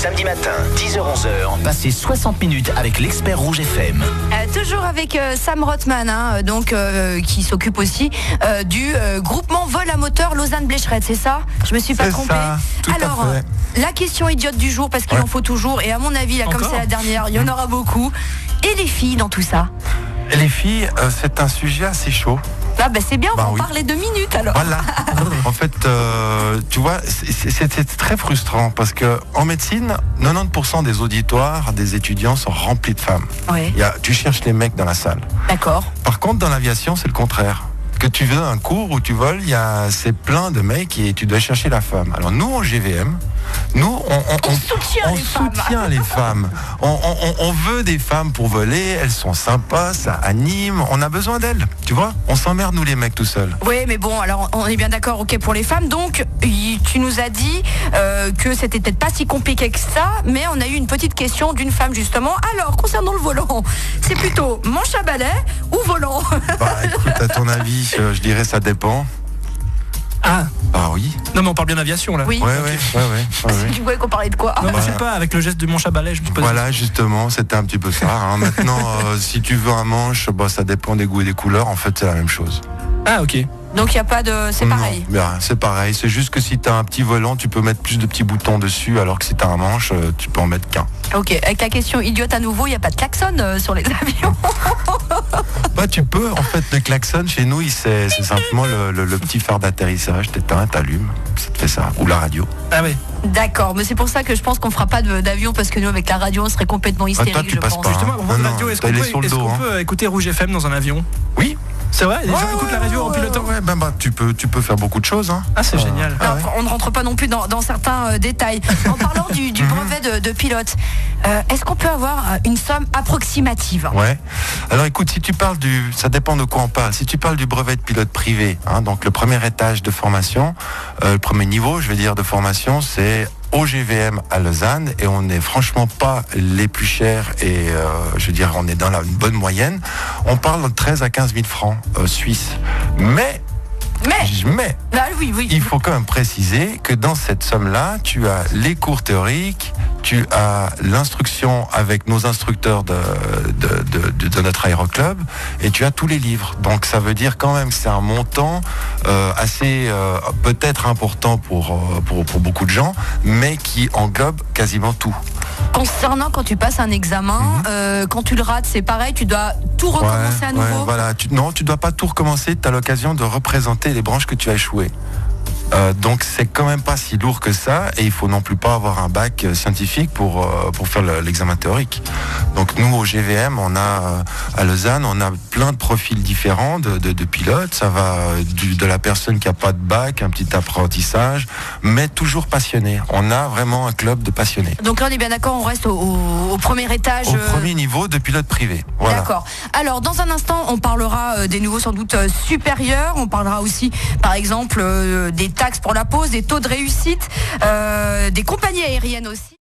samedi matin, 10h-11h, passez 60 minutes avec l'expert Rouge FM. Toujours avec Sam Rothman, qui s'occupe aussi du groupement vol à moteur Lausanne-Blécherette, c'est ça? Je me suis pas trompée. Alors, la question idiote du jour, parce qu'il en faut toujours, et à mon avis, là, comme c'est la dernière, il y en aura beaucoup. Et les filles dans tout ça? Les filles, c'est un sujet assez chaud. Ah c'est bien, on va en parler 2 minutes alors. Voilà. En fait, tu vois, c'est très frustrant parce que en médecine, 90% des auditoires des étudiants sont remplis de femmes. Ouais. Tu cherches les mecs dans la salle. D'accord. Par contre, dans l'aviation, c'est le contraire. Que tu veux un cours où tu voles, c'est plein de mecs et tu dois chercher la femme. Alors nous, en GVM, on soutient les femmes. On veut des femmes pour voler, elles sont sympas, ça anime, on a besoin d'elles, tu vois. On s'emmerde nous les mecs tout seuls. Oui, mais bon, alors on est bien d'accord, ok, pour les femmes. Donc, tu nous as dit que c'était peut-être pas si compliqué que ça, mais on a eu une petite question d'une femme justement. Alors, concernant le volant, c'est plutôt manche à balai ou volant? Écoute, à ton avis, je dirais ça dépend. Ah oui. Non mais on parle bien d'aviation là. Oui. Ouais. Tu voulais qu'on parlait de quoi? Non, je sais pas, avec le geste du manche à balai, je me suis posé. Voilà, justement, c'était un petit peu ça. Maintenant, si tu veux un manche, ça dépend des goûts et des couleurs. En fait, c'est la même chose. Ah ok. Donc il n'y a pas de... C'est pareil. Non, c'est pareil. C'est juste que si tu as un petit volant, tu peux mettre plus de petits boutons dessus, alors que si tu as un manche, tu peux en mettre qu'un. Ok, avec la question idiote à nouveau, il n'y a pas de klaxon sur les avions? Tu peux. En fait, le klaxon, chez nous, c'est simplement le petit phare d'atterrissage. T'éteins, t'allumes, ça te fait ça. Ou la radio. Ah oui. D'accord, mais c'est pour ça que je pense qu'on fera pas d'avion, parce que nous, avec la radio, on serait complètement hystérique, toi, tu passes pas. Justement, on de radio, est-ce qu'on peut écouter Rouge FM dans un avion? Oui. C'est vrai, les gens écoutent la radio en pilotant. Tu peux faire beaucoup de choses. Ah, c'est génial. Non, on ne rentre pas non plus dans certains détails. En parlant du brevet de pilote, est-ce qu'on peut avoir une somme approximative? Ouais. Alors écoute, si tu parles ça dépend de quoi on parle. Si tu parles du brevet de pilote privé, donc le premier étage de formation, le premier niveau, je veux dire, de formation, c'est au GVM à Lausanne, et on n'est franchement pas les plus chers, et on est dans une bonne moyenne. On parle de 13 à 15 000 francs suisses. Mais oui. Il faut quand même préciser que dans cette somme-là, tu as les cours théoriques, tu as l'instruction avec nos instructeurs de notre aéroclub, et tu as tous les livres. Donc ça veut dire quand même que c'est un montant assez peut-être important pour beaucoup de gens, mais qui englobe quasiment tout. Concernant quand tu passes un examen, quand tu le rates, c'est pareil, tu dois tout recommencer à nouveau. Voilà. Tu dois pas tout recommencer, tu as l'occasion de représenter les branches que tu as échouées. Donc c'est quand même pas si lourd que ça, et il faut non plus pas avoir un bac scientifique pour faire l'examen théorique. Donc nous au GVM, on a à Lausanne, on a plein de profils différents de pilotes. Ça va de la personne qui a pas de bac, un petit apprentissage, mais toujours passionné. On a vraiment un club de passionnés. Donc là on est bien d'accord, on reste au premier étage. Au premier niveau de pilote privé. Voilà. D'accord. Alors dans un instant, on parlera des niveaux sans doute supérieurs. On parlera aussi, par exemple, des taxes pour la pause, des taux de réussite, des compagnies aériennes aussi.